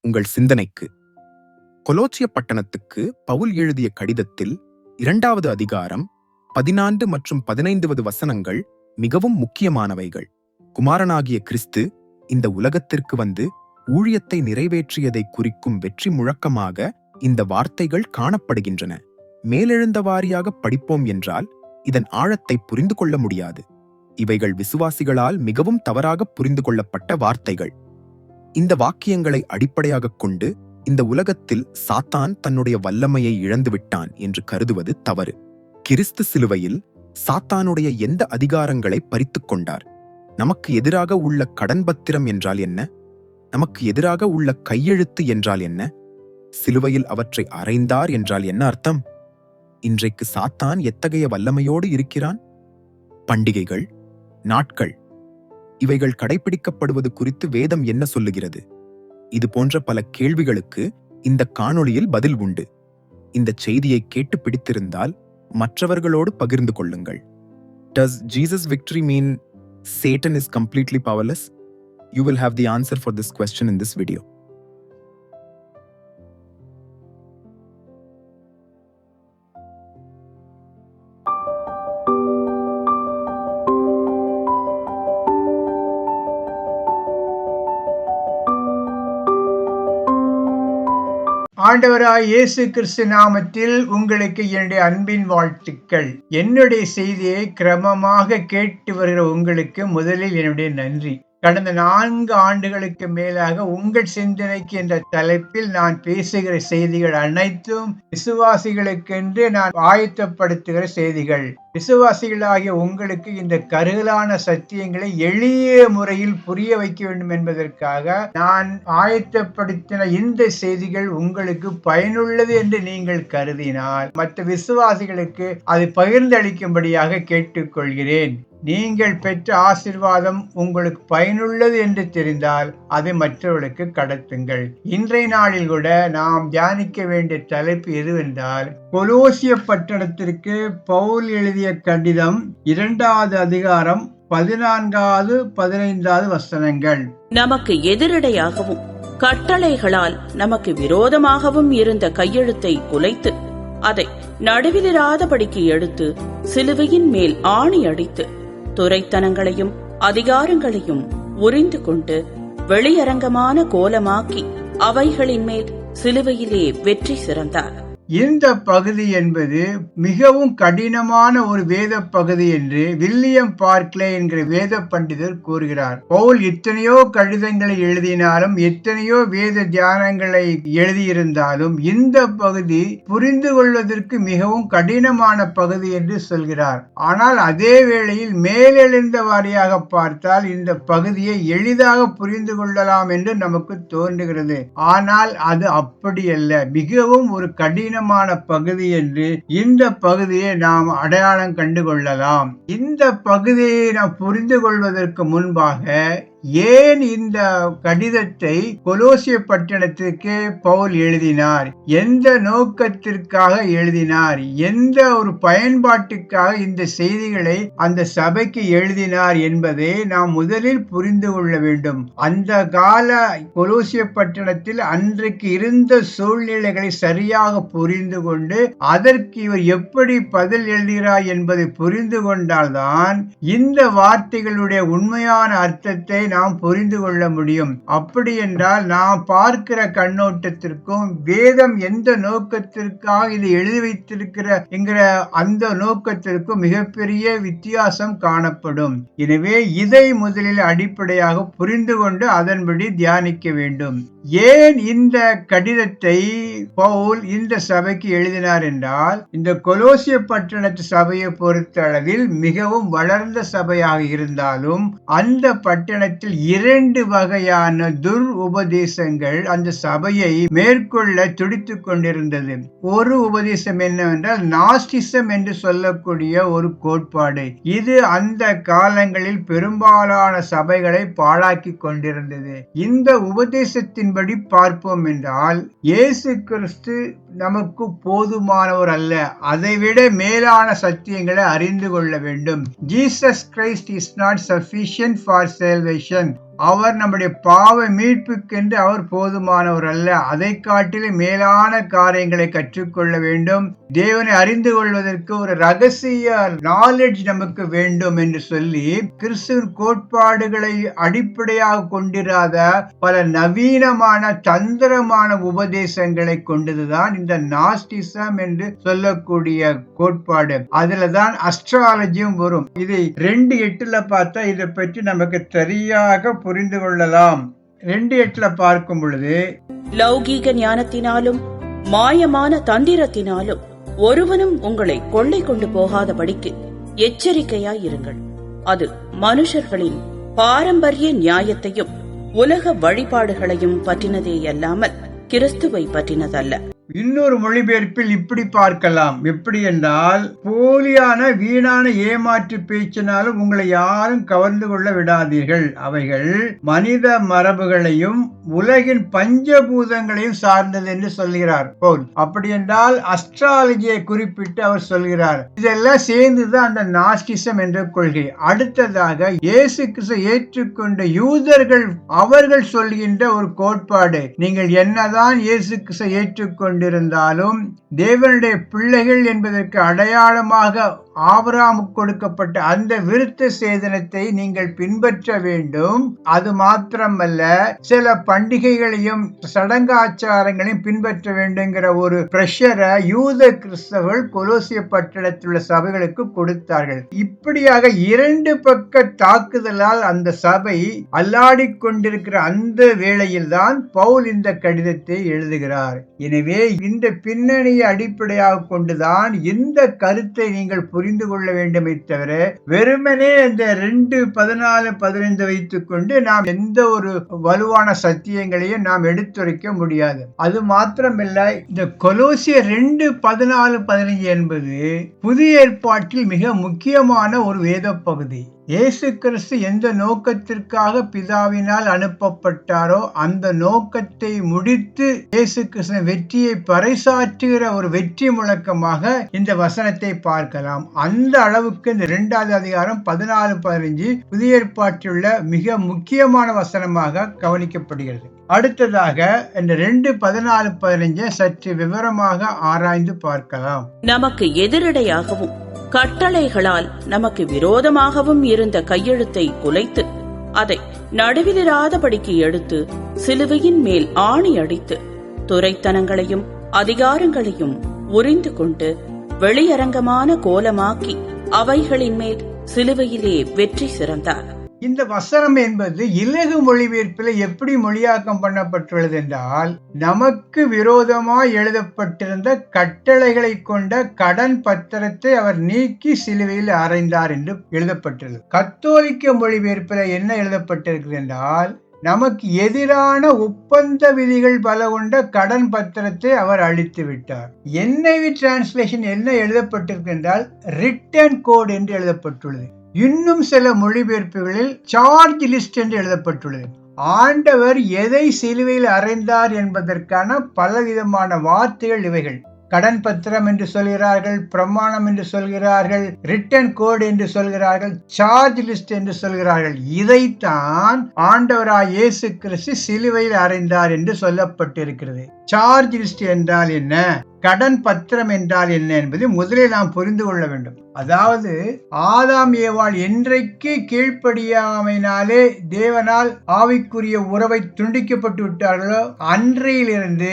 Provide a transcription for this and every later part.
உங்கள் சிந்தனைக்கு. கொலோச்சிய பட்டணத்துக்கு பவுல் எழுதிய கடிதத்தில் 2வது அதிகாரம் 14 மற்றும் 15வது வசனங்கள் மிகவும் முக்கியமானவைகள். குமாரனாகிய கிறிஸ்து இந்த உலகத்திற்கு வந்து ஊழியத்தை நிறைவேற்றியதை குறிக்கும் வெற்றி முழக்கமாக இந்த வார்த்தைகள் காணப்படுகின்றன. மேலெழுந்த வாரியாக படிப்போம் என்றால் இதன் ஆழத்தை புரிந்து கொள்ள முடியாது. இவைகள் விசுவாசிகளால் மிகவும் தவறாக புரிந்து கொள்ளப்பட்ட வார்த்தைகள். இந்த வாக்கியங்களை அடிப்படையாகக் கொண்டு இந்த உலகத்தில் சாத்தான் தன்னுடைய வல்லமையை இழந்துவிட்டான் என்று கருதுவது தவறு. கிறிஸ்து சிலுவையில் சாத்தானுடைய எந்த அதிகாரங்களை பறித்துக் கொண்டார்? நமக்கு எதிராக உள்ள கடன் பத்திரம் என்றால் என்ன? நமக்கு எதிராக உள்ள கையெழுத்து என்றால் என்ன? சிலுவையில் அவற்றை அறைந்தார் என்றால் என்ன அர்த்தம்? இன்றைக்கு சாத்தான் எத்தகைய வல்லமையோடு இருக்கிறான்? பண்டிகைகள், நாட்கள், இவைகள் கடைபிடிக்கப்படுவது குறித்து வேதம் என்ன சொல்லுகிறது? இது போன்ற பல கேள்விகளுக்கு இந்த காணொளியில் பதில் உண்டு. இந்த செய்தியை கேட்டு பிடித்திருந்தால் மற்றவர்களோடு பகிர்ந்து கொள்ளுங்கள். Does Jesus' victory mean Satan is completely powerless? You will have the answer for this question in this video. ஆண்டவராய் இயேசு கிறிஸ்து நாமத்தில் உங்களுக்கு என்னுடைய அன்பின் வாழ்த்துக்கள். என்னுடைய செய்தியை கிரமமாக கேட்டு வருகிற உங்களுக்கு முதலில் என்னுடைய நன்றி. கடந்த 4 ஆண்டுகளுக்கு மேலாக உங்கள் சிந்தனைக்கு என்ற தலைப்பில் நான் பேசுகிற செய்திகள் அனைத்தும் விசுவாசிகளுக்கென்று நான் ஆயத்தப்படுத்துகிற செய்திகள். விசுவாசிகளாகிய உங்களுக்கு இந்த கருகலான சத்தியங்களை எளிய முறையில் புரிய வைக்க வேண்டும் என்பதற்காக நான் ஆயத்தப்படுத்தின இந்த செய்திகள் உங்களுக்கு பயனுள்ளது என்று நீங்கள் கருதினால் மற்ற விசுவாசிகளுக்கு அதை பகிர்ந்தளிக்கும்படியாக கேட்டுக்கொள்கிறேன். நீங்கள் பெற்ற ஆசீர்வாதம் உங்களுக்கு பயனுள்ளது என்று தெரிந்தால் அதை மற்றவர்களுக்கு கடத்துங்கள். இன்றைய நாளில் கூட நாம் தியானிக்க வேண்டிய தலைப்பு எதுவென்றால், கொலோசிய பட்டணத்திற்கு பவுல் எழுதிய கடிதம் 2வது அதிகாரம் 14வது 15வது வசனங்கள். நமக்கு எதிரடையாகவும் கட்டளைகளால் நமக்கு விரோதமாகவும் இருந்த கையெழுத்தை குலைத்து அதை நடுவிலிராதபடிக்கு எடுத்து சிலுவையின் மேல் ஆணி அடித்து துரைத்தனங்களையும் அதிகாரங்களையும் உரிந்து கொண்டு வெளியரங்கமான கோலமாக்கி அவைகளின் மேல் சிலுவையிலே வெற்றி சிறந்தார். இந்த பகுதி என்பது மிகவும் கடினமான ஒரு வேத பகுதி என்று வில்லியம் பார்க்லே என்கிற வேத பண்டிதர் கூறுகிறார். பவுல் எத்தனையோ கடிதங்களை எழுதினாலும் எத்தனையோ வேத தியானங்களை எழுதியிருந்தாலும் இந்த பகுதி புரிந்து கொள்வதற்கு மிகவும் கடினமான பகுதி என்று சொல்கிறார். ஆனால் அதே வேளையில் மேலெழுந்த வாரியாக பார்த்தால் இந்த பகுதியை எளிதாக புரிந்து கொள்ளலாம் என்று நமக்கு தோன்றுகிறது. ஆனால் அது அப்படியல்ல, மிகவும் ஒரு கடினமான பகுதி என்று இந்த பகுதியை நாம் அடையாளம் கண்டு கொள்ளலாம். இந்த பகுதியை நாம் புரிந்து கொள்வதற்கு முன்பாக ஏன் இந்த கடிதத்தை கொலோசிய பட்டணத்திற்கு பவுல் எழுதினார், எந்த நோக்கத்திற்காக எழுதினார், எந்த ஒரு பயன்பாட்டுக்காக இந்த செய்திகளை அந்த சபைக்கு எழுதினார் என்பதை நாம் முதலில் புரிந்து கொள்ள வேண்டும். அந்த கால கொலோசிய பட்டணத்தில் அன்றைக்கு இருந்த சூழ்நிலைகளை சரியாக புரிந்து கொண்டு அதற்கு இவர் எப்படி பதில் எழுதுகிறார் என்பதை புரிந்து கொண்டால்தான் இந்த வார்த்தைகளுடைய உண்மையான அர்த்தத்தை நாம் புரிந்து கொள்ள முடியும். அப்படி என்றால் நாம் பார்க்கிற கண்ணோட்டத்திற்கும் வேதம் எந்த நோக்கத்திற்காக இது எழுதி வைத்திருக்கிற என்கிற அந்த நோக்கத்திற்கும் மிகப்பெரிய வித்தியாசம் காணப்படும். எனவே இதை முதலில் அடிப்படையாக புரிந்து கொண்டு அதன்படி தியானிக்க வேண்டும். ஏன் இந்த கடிதத்தை பவுல் இந்த சபைக்கு எழுதினார் என்றால், இந்த கொலோசிய பட்டணத்து சபையை பொறுத்த அளவில் மிகவும் வளர்ந்த சபையாக இருந்தாலும் அந்த பட்டணத்தில் 2 வகையான துர் உபதேசங்கள் அந்த சபையை மேற்கொள்ள துடித்துக் கொண்டிருந்தது. ஒரு உபதேசம் என்னவென்றால் நாஸ்டிசம் என்று சொல்லக்கூடிய ஒரு கோட்பாடு. இது அந்த காலங்களில் பெரும்பாலான சபைகளை பாழாக்கி கொண்டிருந்தது. இந்த உபதேசத்தின்படி பார்ப்போம் என்றால் இயேசு கிறிஸ்து நமக்கு போதுமானவர் அல்ல, அதைவிட மேலான சத்தியங்களை அறிந்து கொள்ள வேண்டும். Jesus Christ is not sufficient for salvation. அவர் நம்முடைய பாவ மீட்புக்கென்று அவர் போதுமானவர் அல்ல, அதை காட்டிலும் மேலான காரியங்களை கற்றுக்கொள்ள வேண்டும். தேவனை அறிந்து கொள்வதற்கு ஒரு ரகசிய நாலேஜ் நமக்கு வேண்டும் என்று சொல்லி கிறிஸ்துவின் கோட்பாடுகளை அடிப்படையாக கொண்டிராத பல நவீனமான தந்திரமான உபதேசங்களை கொண்டதுதான் இந்த நாஸ்டிசம் என்று சொல்லக்கூடிய கோட்பாடு. அதுலதான் அஸ்ட்ராலஜியும் வரும். இதை 2:8 பார்த்தா இதை பற்றி நமக்கு சரியாக புரிந்து கொள்ளலாம். 2:8 பார்க்கும் பொழுது, லௌகீக ஞானத்தினாலும் மாயமான தந்திரத்தினாலும் ஒருவனும் உங்களை கொள்ளை கொண்டு போகாதபடிக்கு எச்சரிக்கையாயிருங்கள். அது மனுஷர்களின் பாரம்பரிய நியாயத்தையும் உலக வழிபாடுகளையும் பற்றினதேயல்லாமல் கிறிஸ்துவை பற்றினதல்ல. இன்னொரு மொழிபெயர்ப்பில் இப்படி பார்க்கலாம். எப்படி என்றால், போலியான வீணான ஏமாற்று பேச்சினாலும் உங்களை யாரும் கவர்ந்து கொள்ள விடாதீர்கள். அவைகள் மனித மரபுகளையும் உலகின் பஞ்சபூதங்களையும் சார்ந்தது என்று சொல்கிறார் பவுல். அப்படி என்றால் அஸ்ட்ராலஜியை குறிப்பிட்டு அவர் சொல்கிறார். இதெல்லாம் சேர்ந்துதான் அந்த நாஸ்டிசம் என்ற கொள்கை. அடுத்ததாக இயேசு கிறிஸ்து ஏற்றுக்கொண்ட யூதர்கள் அவர்கள் சொல்கின்ற ஒரு கோட்பாடு, நீங்கள் என்னதான் இயேசு கிறிஸ்து ஏற்றுக்கொண்டு இருந்தாலும் தேவனுடைய பிள்ளைகள் என்பதற்கு அடையாளமாக ஆபிரகாமுக்கு கொடுக்கப்பட்ட அந்த விருத்த சேதனத்தை நீங்கள் பின்பற்ற வேண்டும். அது மாத்திரமல்ல, சில பண்டிகைகளையும் சடங்காச்சாரங்களையும் பின்பற்ற வேண்டுங்கிற ஒரு பிரஷரை யூத கிறிஸ்தவர்கள் கொலோசிய பட்டணத்தில் உள்ள சபைகளுக்கு கொடுத்தார்கள். இப்படியாக 2 பக்க தாக்குதலால் அந்த சபை அல்லாடிக் கொண்டிருக்கிற அந்த வேளையில் தான் பவுல் இந்த கடிதத்தை எழுதுகிறார். எனவே இந்த பின்னணியை அடிப்படையாக கொண்டுதான் இந்த கருத்தை நீங்கள் புரிந்து கொள்ள வேண்டுமே தவிர வெறுமனே இந்த 2:14-15 வைத்துக் கொண்டு நாம் எந்த ஒரு வலுவான சத்தியங்களையும் நாம் எடுத்துரைக்க முடியாது. அது மாத்திரமல்ல, இந்த கொலோசியர் 2:14-15 என்பது புதிய ஏற்பாட்டில் மிக முக்கியமான ஒரு வேத பகுதி. இயேசு கிறிஸ்து எந்த நோக்கத்திற்காக பிதாவினால் அனுப்பப்பட்டாரோ அந்த நோக்கத்தை முடித்து இயேசு கிறிஸ்து வெற்றியை பறைசாற்றுகிற ஒரு வெற்றி முழக்கமாக இந்த வசனத்தை பார்க்கலாம். அந்த அளவுக்கு இந்த 2வது அதிகாரம் 14-15 புதிய ஏற்பாட்டிலுள்ள மிக முக்கியமான வசனமாக கவனிக்கப்படுகிறது. அடுத்ததாக இந்த 2:14-15 சற்று விவரமாக ஆராய்ந்து பார்க்கலாம். நமக்கு எதிரடையாகவும் கட்டளைகளால் நமக்கு விரோதமாகவும் இருந்த கையெழுத்தை குலைத்து அதை நடுவிலிராதபடிக்கு எடுத்து சிலுவையின் மேல் ஆணி அடித்து துரைத்தனங்களையும் அதிகாரங்களையும் உரிந்து கொண்டு வெளியரங்கமான கோலமாக்கி அவைகளின் மேல் சிலுவையிலே வெற்றி சிறந்தார். இந்த வசனம் என்பது இலகு மொழிபெயர்ப்பில் எப்படி மொழியாக்கம் பண்ணப்பட்டுள்ளது என்றால், நமக்கு விரோதமாய் எழுதப்பட்டிருந்த கட்டளைகளை கொண்ட கடன் பத்திரத்தை அவர் நீக்கி சிலுவையில் அறைந்தார் என்று எழுதப்பட்டுள்ளது. கத்தோலிக்க மொழிபெயர்ப்பில் என்ன எழுதப்பட்டிருக்கிறது என்றால், நமக்கு எதிரான ஒப்பந்த விதிகள் பல கொண்ட கடன் பத்திரத்தை அவர் அழித்து விட்டார். NIV டிரான்ஸ்லேஷன் என்ன எழுதப்பட்டிருக்கு என்றால், ரிட்டன் கோட் என்று எழுதப்பட்டுள்ளது. இன்னும் சில மொழிபெயர்ப்புகளில் சார்ஜ் லிஸ்ட் என்று எழுதப்பட்டுள்ளது. ஆண்டவர் எதை சிலுவையில் அறைந்தார் என்பதற்கான பலவிதமான வார்த்தைகள் இவைகள். கடன் பத்திரம் என்று சொல்கிறார்கள், பிரமாணம் என்று சொல்கிறார்கள், ரிட்டன் கோட் என்று சொல்கிறார்கள், சார்ஜ் லிஸ்ட் என்று சொல்கிறார்கள். இதைத்தான் ஆண்டவராய் இயேசு கிறிஸ்து சிலுவையில் அறைந்தார் என்று சொல்லப்பட்டிருக்கிறது. சார்ஜ் லிஸ்ட் என்றால் என்ன, கடன் பத்திரம் என்றால் என்ன என்பதை முதலில் நாம் புரிந்து கொள்ள வேண்டும். அதாவது ஆதாம் ஏவாள் என்றைக்கு கீழ்ப்படியாமையினாலே தேவனால் ஆவிக்குரிய உறவை துண்டிக்கப்பட்டு விட்டார்களோ அன்றையிலிருந்து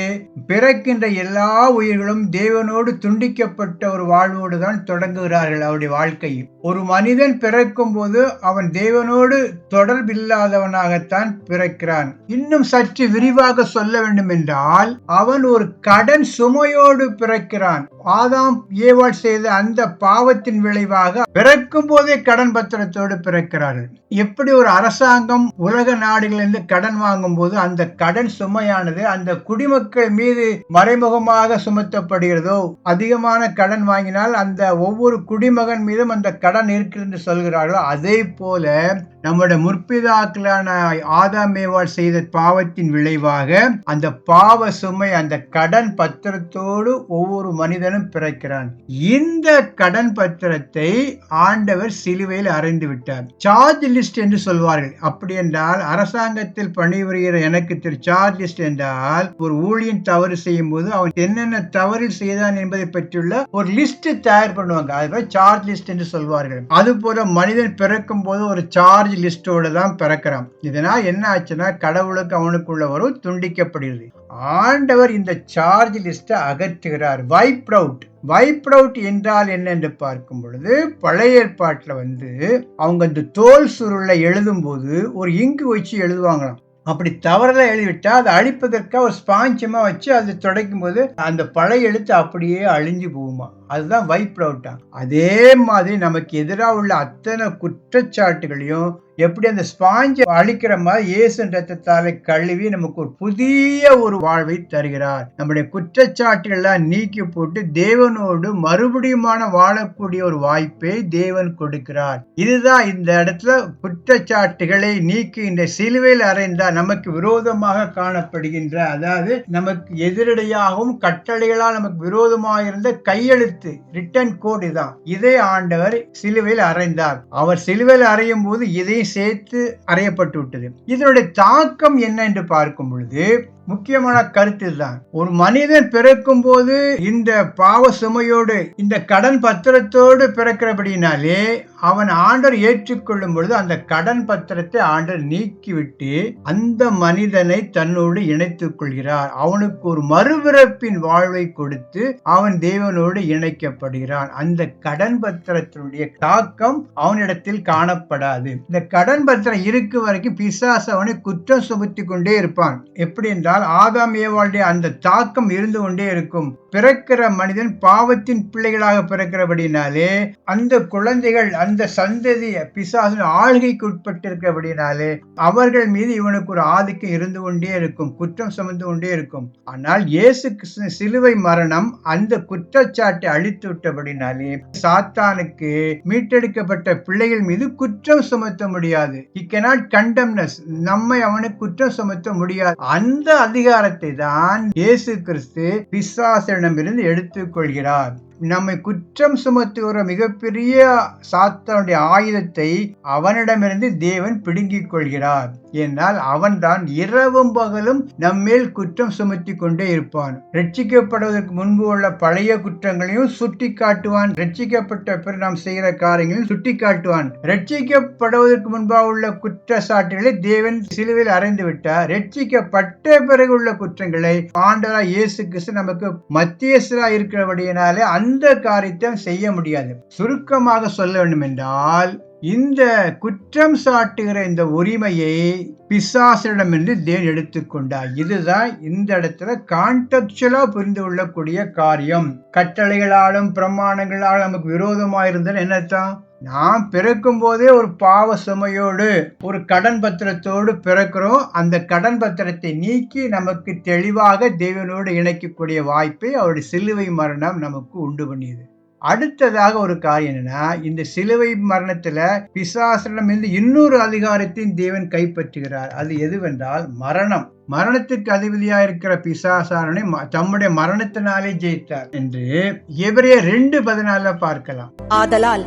பிறக்கின்ற எல்லா உயிர்களும் தேவனோடு துண்டிக்கப்பட்ட ஒரு வாழ்வோடு தான் தொடங்குகிறார்கள் அவருடைய வாழ்க்கை. ஒரு மனிதன் பிறக்கும் போது அவன் தேவனோடு தொடர்பில்லாதவனாகத்தான் பிறக்கிறான். இன்னும் சற்று விரிவாக சொல்ல வேண்டும் என்றால், அவன் ஒரு கடன் சுமையோடு பிறக்கிறான். ஆதாம் ஏவாள் செய்த அந்த பாவத்தின் விளைவாக பிறக்கும் போதே கடன் பத்திரத்தோடு பிறக்கிறார்கள். எப்படி ஒரு அரசாங்கம் உலக நாடுகளிலிருந்து கடன் வாங்கும் போது அந்த கடன் சுமையானது அந்த குடிமக்கள் மீது மறைமுகமாக சுமத்தப்படுகிறதோ, அதிகமான கடன் வாங்கினால் அந்த ஒவ்வொரு குடிமகன் மீதும் அந்த கடன் இருக்கிறது என்று சொல்கிறார்களோ, அதே போல நம்முடைய முற்பிதாக்களான ஆதாம் ஏவாள் செய்த பாவத்தின் விளைவாக அந்த பாவ சுமை அந்த கடன் பத்திரத்தோடு ஒவ்வொரு மனிதனும் மனிதனும் பிறக்கிறான். இந்த கடன் பத்திரத்தை ஆண்டவர் சிலுவையில் அறைந்து விட்டார். சார்ஜ் லிஸ்ட் என்று சொல்வார்கள். அப்படி என்றால் அரசாங்கத்தில் பணிபுரிகிற எனக்கு சார்ஜ் லிஸ்ட் என்றால் ஒரு ஊழியன் தவறு செய்யும் போது அவன் என்னென்ன தவறு செய்தான் என்பதை பற்றியுள்ள ஒரு லிஸ்ட் தயார் பண்ணுவாங்க. அதுதான் சார்ஜ் லிஸ்ட் என்று சொல்வார்கள். அது போல மனிதன் பிறக்கும் போது ஒரு சார்ஜ் லிஸ்டோட தான் பிறக்கிறான். இதனால் என்ன ஆச்சுன்னா கடவுளுக்கு அவனுக்குள்ள ஒரு துண்டிக்கப்படுகிறது. ஆண்டவர் இந்த சார்ஜ் லிஸ்ட அகற்றுகிறார். வைப் அவுட் என்றால் என்ன என்று பார்க்கும் பொழுது பழைய ஏற்பாட்டுல அவங்க இந்த தோல் சுருளை எழுதும் போது ஒரு இங்கு வச்சு எழுதுவாங்களாம். அப்படி தவறுல எழுதிவிட்டா அதை அழிப்பதற்காக ஒரு ஸ்பாஞ்சமா வச்சு அதை துடைக்கும் போது அந்த பழைய எழுத்து அப்படியே அழிஞ்சு போகுமா. அதுதான் வைப் அவுட்டா. அதே மாதிரி நமக்கு எதிராக உள்ள அத்தனை குற்றச்சாட்டுகளையும் எப்படி அந்த ஸ்பாஞ்சை அழிக்கிற மாதிரி இயேசு ரத்தத்தாலே கழுவி நமக்கு ஒரு புதிய ஒரு வாழ்வை தருகிறார். நம்முடைய குற்றச்சாட்டுகள்லாம் நீக்கி போட்டு தேவனோடு மறுபடியுமான வாழக்கூடிய ஒரு வாய்ப்பை தேவன் கொடுக்கிறார். இதுதான் இந்த இடத்துல குற்றச்சாட்டுகளை நீக்கி இந்த சிலுவையில் அறைந்தால் நமக்கு விரோதமாக காணப்படுகின்ற, அதாவது நமக்கு எதிரடையாகவும் கட்டளைகளால் நமக்கு விரோதமாக இருந்த கையெழுத்து ரிட்டன் கோட் தான். இதை ஆண்டவர் சிலுவையில் அறைந்தார். அவர் சிலுவையில் அறையும் போது இதை சேர்த்து அறையப்பட்டு விட்டது. இதனுடைய தாக்கம் என்ன என்று பார்க்கும் பொழுது முக்கியமான கருத்து தான். ஒரு மனிதன் பிறக்கும் போது இந்த பாவ சுமையோடு இந்த கடன் பத்திரத்தோடு பிறக்கிறபடினாலே அவன் ஆண்டவர் ஏற்றுக்கொள்ளும் பொழுது அந்த கடன் பத்திரத்தை ஆண்டவர் நீக்கிவிட்டு அந்த மனிதனை தன்னோடு இணைத்துக் கொள்கிறார். அவனுக்கு ஒரு மறுபிறப்பின் வாழ்வை கொடுத்து அவன் தேவனோடு இணைக்கப்படுகிறான். அந்த கடன் பத்திரத்தினுடைய தாக்கம் அவனிடத்தில் காணப்படாது. இந்த கடன் பத்திரம் இருக்கும் வரைக்கும் பிசாசு அவனை குற்றம் சுமத்தி கொண்டே இருப்பான். எப்படி என்றால் ஆதாம் ஏவாளுடைய அந்த தாக்கம் இருந்து கொண்டே இருக்கும். பிறக்கிற மனிதன் பாவத்தின் பிள்ளைகளாக பிறக்கிறபடினாலே அந்த குழந்தைகள் அந்த சந்ததி பிசாசின் ஆளுகைக்கு உட்பட்டிருக்கிறபடினாலே அவர்கள் மீது இவனுக்கு ஒரு ஆதிக்கம் இருந்து கொண்டே இருக்கும், குற்றம் சுமந்து கொண்டே இருக்கும். ஆனால் இயேசு கிறிஸ்து சிலுவை மரணம் அந்த குற்றச்சாட்டை அழித்து விட்டபடினாலே சாத்தானுக்கு மீட்டெடுக்கப்பட்ட பிள்ளைகள் மீது குற்றம் சுமத்த முடியாது. He cannot condemn us. நம்மை அவனுக்கு குற்றம் சுமத்த முடியாது. அந்த அதிகாரத்தை தான் இயேசு கிறிஸ்து பிசாசிடமிருந்து எடுத்துக் கொள்கிறார். நம்மை குற்றம் சுமத்துகிற மிகப்பெரிய சாத்தானுடைய ஆயுதத்தை அவனிடமிருந்து தேவன் பிடுங்கிக் கொள்கிறார். ஏனால் அவன் தான் இரவும் பகலும் நம்மேல் குற்றம் சுமத்தி கொண்டே இருப்பான். ரட்சிக்கப்படுவதற்கு முன்பு உள்ள பழைய குற்றங்களையும் சுட்டி காட்டுவான். ரட்சிக்கப்பட்ட பிறகு நாம் செய்கிற காரியங்களையும் சுட்டி காட்டுவான். ரட்சிக்கப்படுவதற்கு முன்பாக உள்ள குற்றச்சாட்டுகளை தேவன் சிலுவையில் அறைந்து விட்டார். ரட்சிக்கப்பட்ட பிறகு உள்ள குற்றங்களை ஆண்டவராய் இயேசு கிறிஸ்து நமக்கு மத்தியஸ்தராய் இருக்கிறபடியினாலே அந்த காரியத்தை செய்ய முடியாது. சுருக்கமாக சொல்ல வேண்டும் என்றால் இந்த குற்றம் சாட்டுகிற இந்த உரிமையை பிசாசிடமிருந்து தேவன் எடுத்துக்கொண்டார். இதுதான் இந்த இடத்துல கான்டெக்சுவலா புரிந்து கொள்ளக்கூடிய காரியம். கட்டளைகளாலும் பிரமாணங்களாலும் நமக்கு விரோதமாக இருந்தால் என்னத்தான்? நாம் பிறக்கும் போதே ஒரு பாவ சுமையோடு ஒரு கடன் பத்திரத்தோடு பிறக்கிறோம். அந்த கடன் பத்திரத்தை நீக்கி நமக்கு தெளிவாக தேவனோடு இணைக்கக்கூடிய வாய்ப்பை அவருடைய சிலுவை மரணம் நமக்கு உண்டு பண்ணியது. அடுத்ததாக ஒரு காரியம் என்னன்னா, இந்த சிலுவை மரணத்துல பிசாசிடம் இருந்து இன்னொரு அதிகாரத்தையும் தேவன் கைப்பற்றுகிறார். அது எதுவென்றால் மரணம். மரணத்துக்கு அதிபதியா இருக்கிற பிசாசாரனை தம்முடைய மரணத்தினாலே ஜெயித்தார் என்று எபிரேயர் 2:14 பார்க்கலாம். ஆதலால்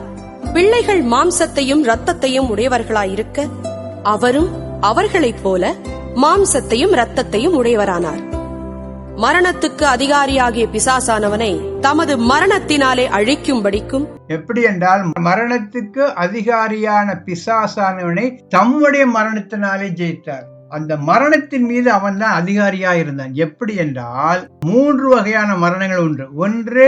பிள்ளைகள் மாம்சத்தையும் இரத்தத்தையும் உடையவர்களாயிருக்க அவரும் அவர்களைப் போல மாம்சத்தையும் இரத்தத்தையும் உடையவரானார். மரணத்துக்கு அதிகாரியாகிய பிசாசானவனை தமது மரணத்தினாலே அழிக்கும்படிக்கும். எப்படி என்றால் மரணத்துக்கு அதிகாரியான பிசாசானவனை தம்முடைய மரணத்தினாலே ஜெயித்தார். அந்த மரணத்தின் மீது அவன் தான் அதிகாரியா இருந்தான். எப்படி என்றால் 3 வகையான மரணங்கள் உண்டு. ஒன்று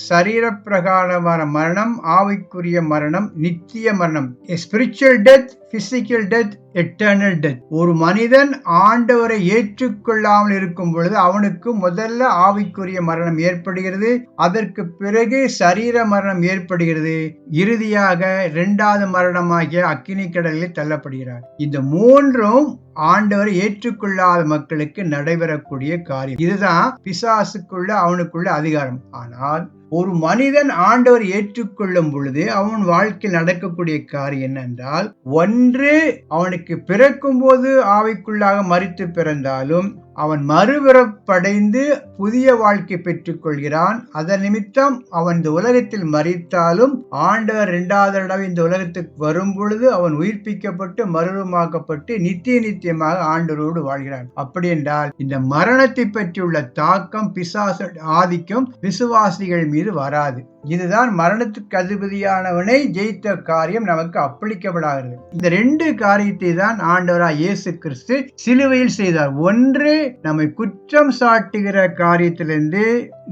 சரீர பிரகாரமான மரணம், ஆவிக்குரிய மரணம், நித்திய மரணம். Spiritual death, physical death, eternal death. ஒரு மனிதன் ஆண்டவரை ஏற்றுக்கொள்ளாமல் இருக்கும் பொழுது அவனுக்கு முதல்ல ஆவிக்குரிய மரணம் ஏற்படுகிறது. அதற்கு பிறகு சரீர மரணம் ஏற்படுகிறது. இறுதியாக 2வது மரணமாகிய அக்கினி கடலில் தள்ளப்படுகிறார். இந்த 3ம் ஆண்டவரை ஏற்றுக்கொள்ளாத மக்களுக்கு நடைபெறக்கூடிய காரியம். இதுதான் பிசாசுக்குள்ள அவனுக்குள்ள அதிகாரம். ஆனால் ஒரு மனிதன் ஆண்டவர் ஏற்றுக்கொள்ளும் பொழுது அவன் வாழ்க்கையில் நடக்கக்கூடிய காரியம் என்னென்றால், ஒன்று அவனுக்கு பிறக்கும் போது ஆவிக்குள்ளாக மரித்து பிறந்தாலும் அவன் மறுபிறப்படைந்து புதிய வாழ்க்கை பெற்றுக் கொள்கிறான். அதன் நிமித்தம் அவன் இந்த உலகத்தில் மரித்தாலும் ஆண்டவர் 2வது தடவை இந்த உலகத்துக்கு வரும் பொழுது அவன் உயிர்ப்பிக்கப்பட்டு மறுரூபமாக்கப்பட்டு நித்தியமாக ஆண்டவரோடு வாழ்கிறான். அப்படி என்றால் இந்த மரணத்தை பற்றியுள்ள தாக்கம், பிசாசு ஆதிக்கம் விசுவாசிகள் மீது வராது. இதுதான் மரணத்துக்கு அதிபதியானவனை ஜெயித்த காரியம் நமக்கு அப்ளிகபிளாகிறது. இந்த 2 காரியத்தை தான் ஆண்டவராய் இயேசு கிறிஸ்து சிலுவையில் செய்தார். ஒன்று, நம்மை குற்றம் சாட்டுகிற காரியத்திலிருந்து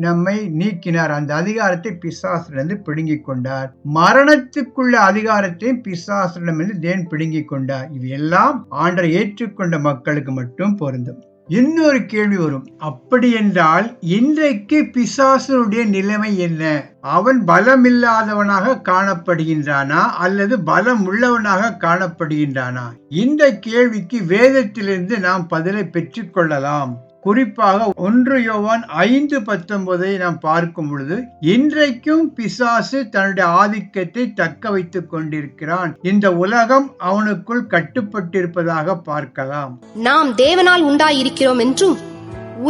நம்மை நீக்கினார். அந்த அதிகாரத்தை பிசாசிலிருந்து பிடுங்கிக் கொண்டார். மரணத்துக்குள்ள அதிகாரத்தையும் பிசாசிடமிருந்து தேவன் பிடுங்கிக் கொண்டார். இது எல்லாம் ஆண்டவரை ஏற்றுக்கொண்ட மக்களுக்கு மட்டும் பொருந்தும். இன்னொரு கேள்வி வரும், அப்படி என்றால் இன்றைக்கு பிசாசனுடைய நிலைமை என்ன? அவன் பலமில்லாதவனாக காணப்படுகின்றானா அல்லது பலம் உள்ளவனாக காணப்படுகின்றானா? இந்த கேள்விக்கு வேதத்திலிருந்து நாம் பதிலை பெற்றுக் கொள்ளலாம். குறிப்பாக 1 யோவான் 5:19 நாம் பார்க்கும் பொழுது, இன்றைக்கும் பிசாசு தன்னுடைய ஆதிக்கத்தை தக்க வைத்துக் கொண்டிருக்கிறான். இந்த உலகம் அவனுக்குள் கட்டுப்பட்டிருப்பதாக பார்க்கலாம். நாம் தேவனால் உண்டாயிருக்கிறோம் என்றும்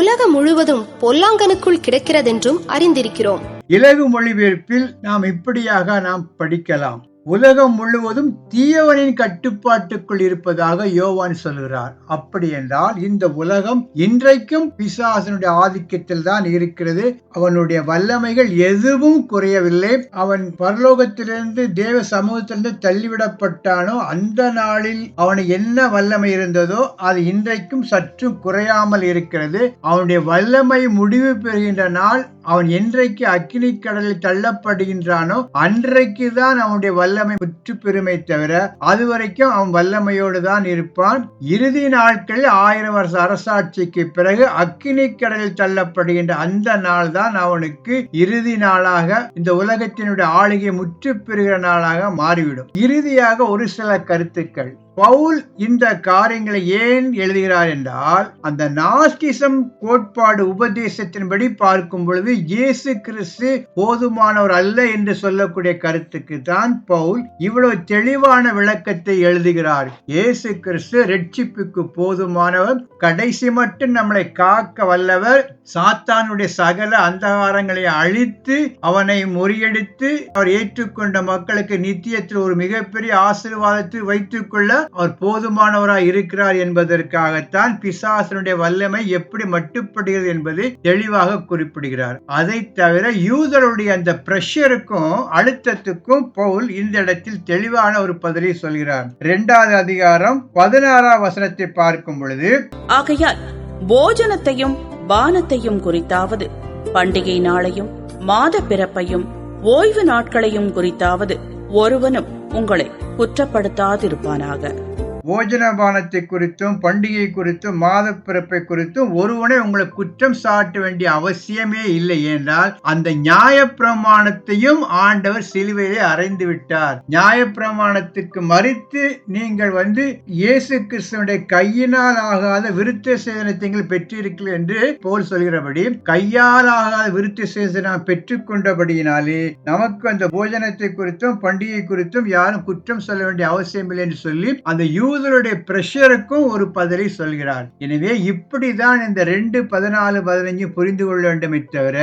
உலகம் முழுவதும் பொல்லாங்கனுக்குள் கிடக்கிறதென்றும் அறிந்திருக்கிறோம். இலகு மொழிபெயர்ப்பில் நாம் இப்படியாக நாம் படிக்கலாம், உலகம் முழுவதும் தீயவனின் கட்டுப்பாட்டுக்குள் இருப்பதாக யோவான் சொல்கிறார். அப்படி என்றால் இந்த உலகம் இன்றைக்கும் பிசாசனுடைய ஆதிக்கத்தில் தான் இருக்கிறது. அவனுடைய வல்லமைகள் எதுவும் குறையவில்லை. அவன் பரலோகத்திலிருந்து தேவ சமூகத்திலிருந்து தள்ளிவிடப்பட்டானோ அந்த நாளில் அவனுக்கு என்ன வல்லமை இருந்ததோ அது இன்றைக்கும் சற்று குறையாமல் இருக்கிறது. அவனுடைய வல்லமை முடிவு பெறுகின்ற நாள், அவன் என்றைக்கு அக்கினி கடலில் தள்ளப்படுகின்றானோ அன்றைக்கு தான் அவனுடைய வல்லமை முற்று பெருமை தவிர அதுவரைக்கும் அவன் வல்லமையோடு தான் இருப்பான். இறுதி நாட்களில் 1000 வருஷ அரசாட்சிக்கு பிறகு அக்கினி கடலில் தள்ளப்படுகின்ற அந்த நாள் தான் அவனுக்கு இறுதி நாளாக, இந்த உலகத்தினுடைய ஆளுகை முற்று பெறுகிற நாளாக மாறிவிடும். இறுதியாக ஒரு சில கருத்துக்கள். பவுல் இந்த காரியங்களை ஏன் எழுதுகிறார் என்றால், அந்த நாஸ்டிசம் கோட்பாடு உபதேசத்தின்படி பார்க்கும் பொழுது இயேசு கிறிஸ்து போதுமானவர் அல்ல என்று சொல்லக்கூடிய கருத்துக்கு தான் பவுல் இவ்வளவு தெளிவான விளக்கத்தை எழுதுகிறார். இயேசு கிறிஸ்து ரட்சிப்புக்கு போதுமானவர், கடைசி மட்டும் நம்மளை காக்க வல்லவர், சாத்தானுடைய சகல அந்தகாரங்களை அழித்து அவனை முறியடித்து அவர் ஏற்றுக்கொண்ட மக்களுக்கு நித்தியத்தில் ஒரு மிகப்பெரிய ஆசீர்வாதத்தை வைத்துக் கொள்ள அவர் போதுமானவராய் இருக்கிறார் என்பதற்காகத்தான் பிசாசனுடைய வல்லமை எப்படி மட்டுப்படுகிறது என்பதை தெளிவாக குறிப்பிடுகிறார். அதை தவிர யூதருடைய அந்த பிரஷருக்கும் அழுத்தத்துக்கும் பவுல் இந்த இடத்தில் தெளிவான ஒரு பதிலை சொல்கிறார். 2வது அதிகாரம் 16ஆம் வசனத்தை பார்க்கும் பொழுது, ஆகையால் போஜனத்தையும் பானத்தையும் குறித்தாவது, பண்டிகை நாளையும் மாத பிறப்பையும் ஓய்வு நாட்களையும் குறித்தாவது ஒருவனும் உங்களை குற்றப்படுத்தாதிருப்பானாக. போஜனபானத்தை குறித்தும் பண்டிகை குறித்தும் மாத பிறப்பை குறித்தும் ஒருவனை உங்களை குற்றம் சாட்ட வேண்டிய அவசியமே இல்லை. என்றால் அந்த நியாயப்பிரமாணத்தையும் ஆண்டவர் சிலுவையிலே அறைந்து விட்டார். நியாயப்பிரமாணத்துக்கு மறித்து நீங்கள் இயேசு கிறிஸ்துவனுடைய கையினால் ஆகாத விருத்த சேதனத்தை பெற்றிருக்கிறீர்கள் என்று போல் சொல்கிறபடி, கையால் ஆகாத விருத்த சேதனம் பெற்றுக் கொண்டபடியினாலே நமக்கு அந்த போஜனத்தை குறித்தும் பண்டிகை குறித்தும் யாரும் குற்றம் சொல்ல வேண்டிய அவசியம் இல்லை என்று சொல்லி அந்த யூதருடைய பிரஷருக்கும் ஒரு பதிலை சொல்கிறார். எனவே இப்படிதான் இந்த 2:14-15 புரிந்து கொள்ள வேண்டுமே தவிர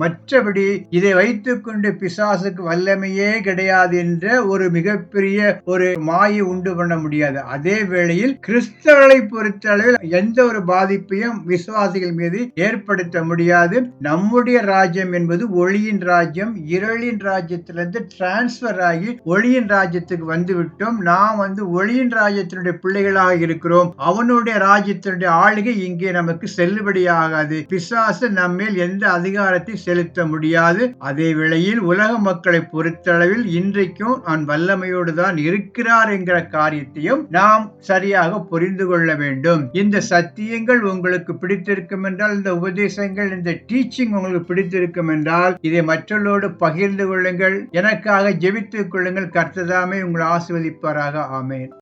மற்றபடி இதை வைத்துக் கொண்டு பிசாசுக்கு வல்லமையே கிடையாது என்ற ஒரு மிகப்பெரிய ஒரு மாயை உண்டு பண்ண முடியாது. அதே வேளையில் கிறிஸ்தவர்களை பொறுத்த அளவில் எந்த ஒரு பாதிப்பையும் விசுவாசிகள் மீது ஏற்படுத்த முடியாது. நம்முடைய ராஜ்யம் என்பது ஒளியின் ராஜ்யம். இருளின் ராஜ்யத்திலிருந்து டிரான்ஸ்பர் ஆகி ஒளியின் ராஜ்யத்துக்கு வந்துவிட்டோம். நாம் ஒளியின் ராஜ்யத்தினுடைய பிள்ளைகளாக இருக்கிறோம். அவனுடைய ராஜ்யத்தினுடைய ஆளுகை இங்கே நமக்கு செல்லுபடியாகாது. பிசாசு நம்மேல் எந்த அதிகாரத்தை செலுத்த முடியாது. அதே வேளையில் உலக மக்களை பொறுத்தளவில் இன்றைக்கும் அவன் வல்லமையோடு தான் இருக்கிறார் என்கிற காரியத்தையும் நாம் சரியாக புரிந்து கொள்ள வேண்டும். இந்த சத்தியங்கள் உங்களுக்கு பிடித்திருக்கும் என்றால், இந்த உபதேசங்கள், இந்த டீச்சிங் உங்களுக்கு பிடித்திருக்கும் என்றால் இதை மற்றவர்களோடு பகிர்ந்து கொள்ளுங்கள். எனக்காக ஜெபித்துக் கொள்ளுங்கள். கர்த்தர் தாமே உங்களை ஆசீர்வதிப்பாராக. ஆமென்.